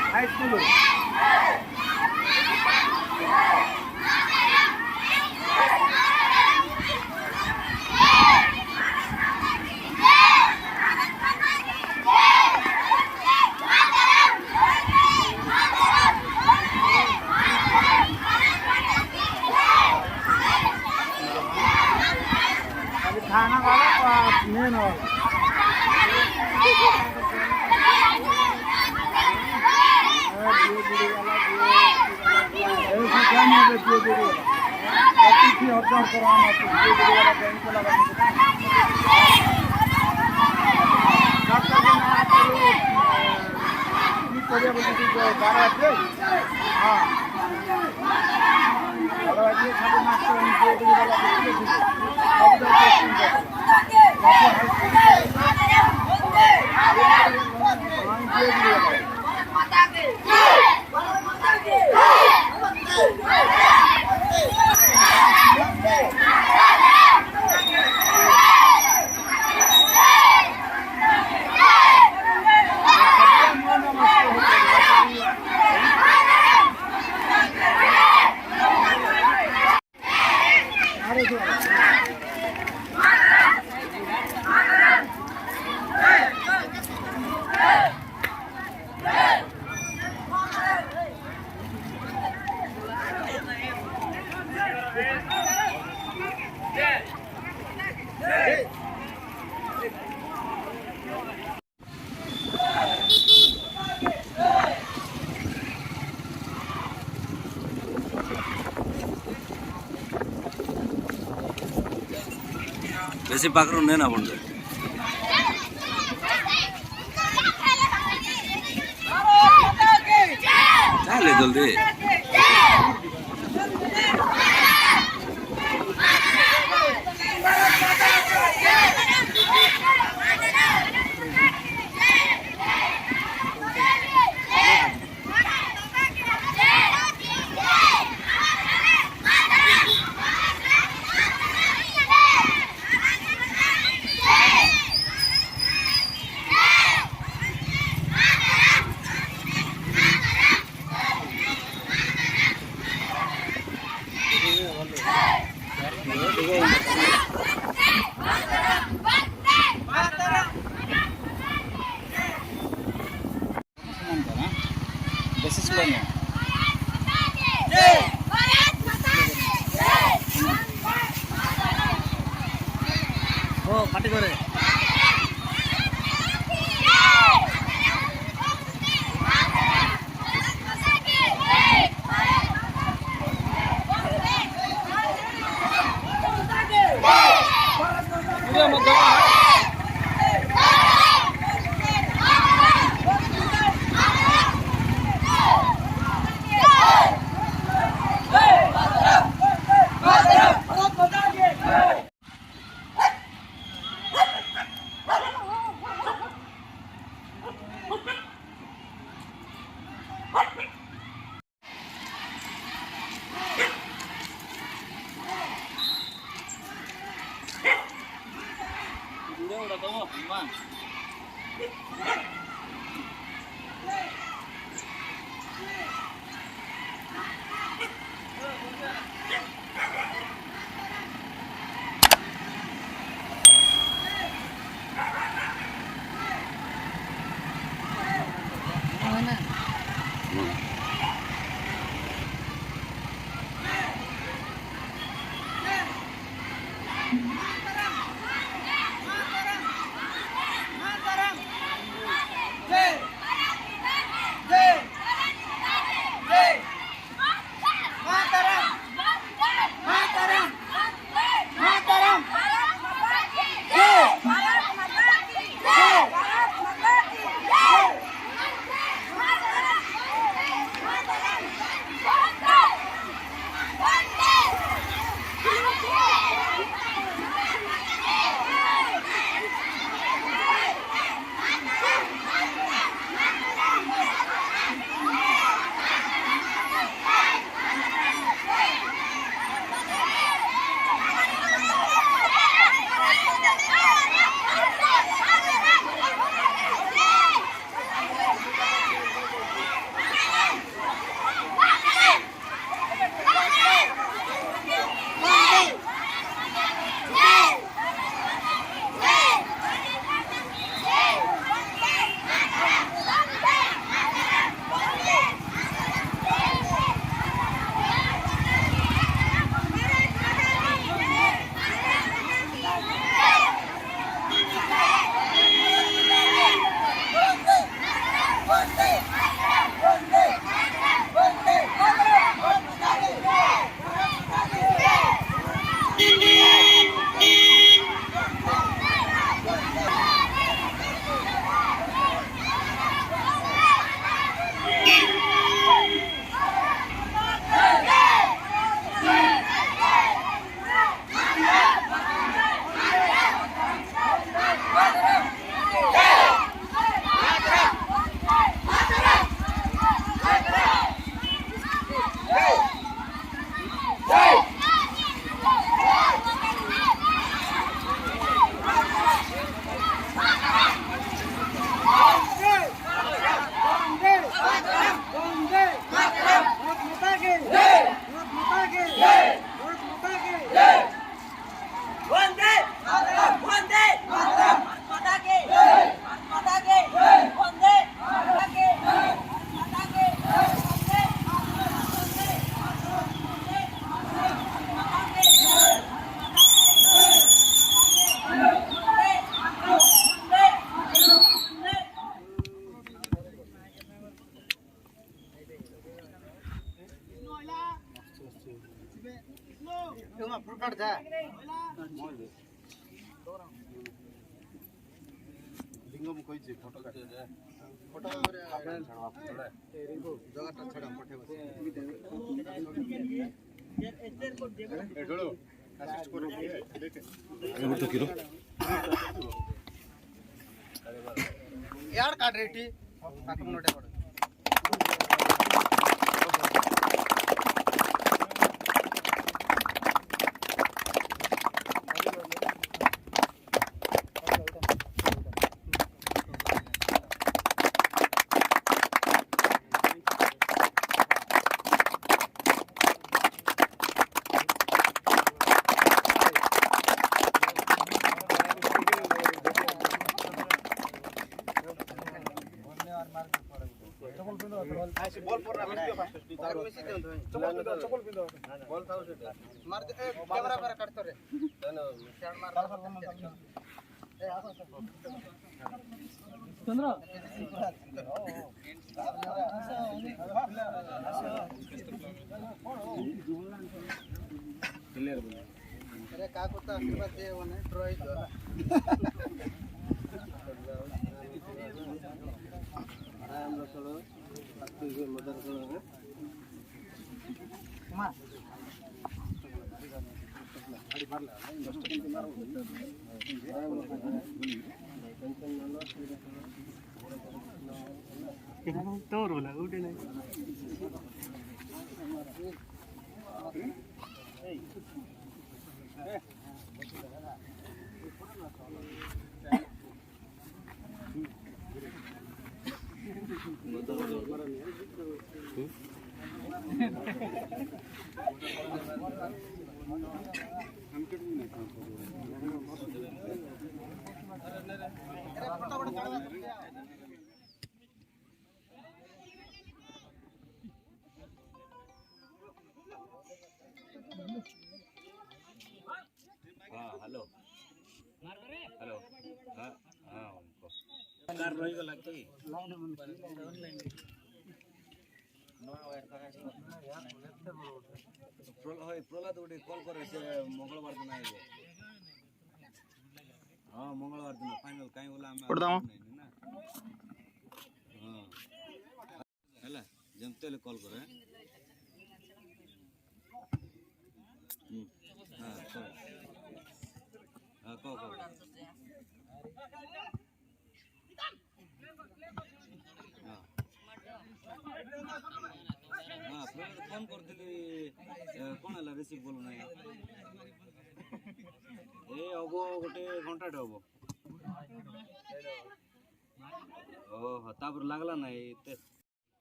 High school. खाना वाला main वाला বেশি পাকড় নেই না বন্ধু চালে জলদি পার্টি করে udah tahu gimana? लिंगम कहिजे फोटो काट दे फोटो जगह छड़ा पठे बस एडलो असिस्ट करो देख एगो तो किलो यार काट रेटी पाकम नोटे पड़ बॉल पर ना वीडियो फास्ट तार मिसी दे चप्पल पिंदो बॉल थाउ से मार दे कैमरा पर काट तो रे शॉट मार ए आसो चंद्र क्लियर बोल अरे का को तो आशीर्वाद दे वने ड्रॉ ही दो आराम से चलो ये मदर को मां गाड़ी मार ला 10 सेकंड मारो टेंशन ना लो तो रोला उठे नहीं हेलो हेलो हाँ हाँ कार रही गला कि प्रहलाद गोटे कल करे से मंगलवार दिन आइबे हाँ मंगलवार दिन फाइनल कहीं बोला हमें ना हाँ हैला जमते ले कॉल करे हाँ चल हाँ कहो हाँ फोन करती कौन है रिसीव बोलू ना ए हम गोटे घंटाटे हम ओह तापर लागला ना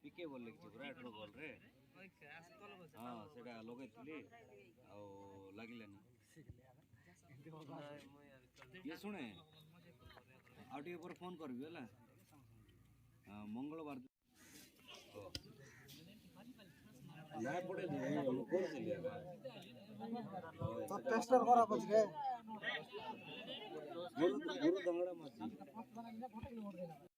पिके बोल पूरा एट्रो बॉल रे हाँ सेटा लगेली आगिलानी ये शुणे आगे पर फोन करबी है मंगलवार ना पड़े तो टेस्टर करा बच गए गुरु दंगड़ा माची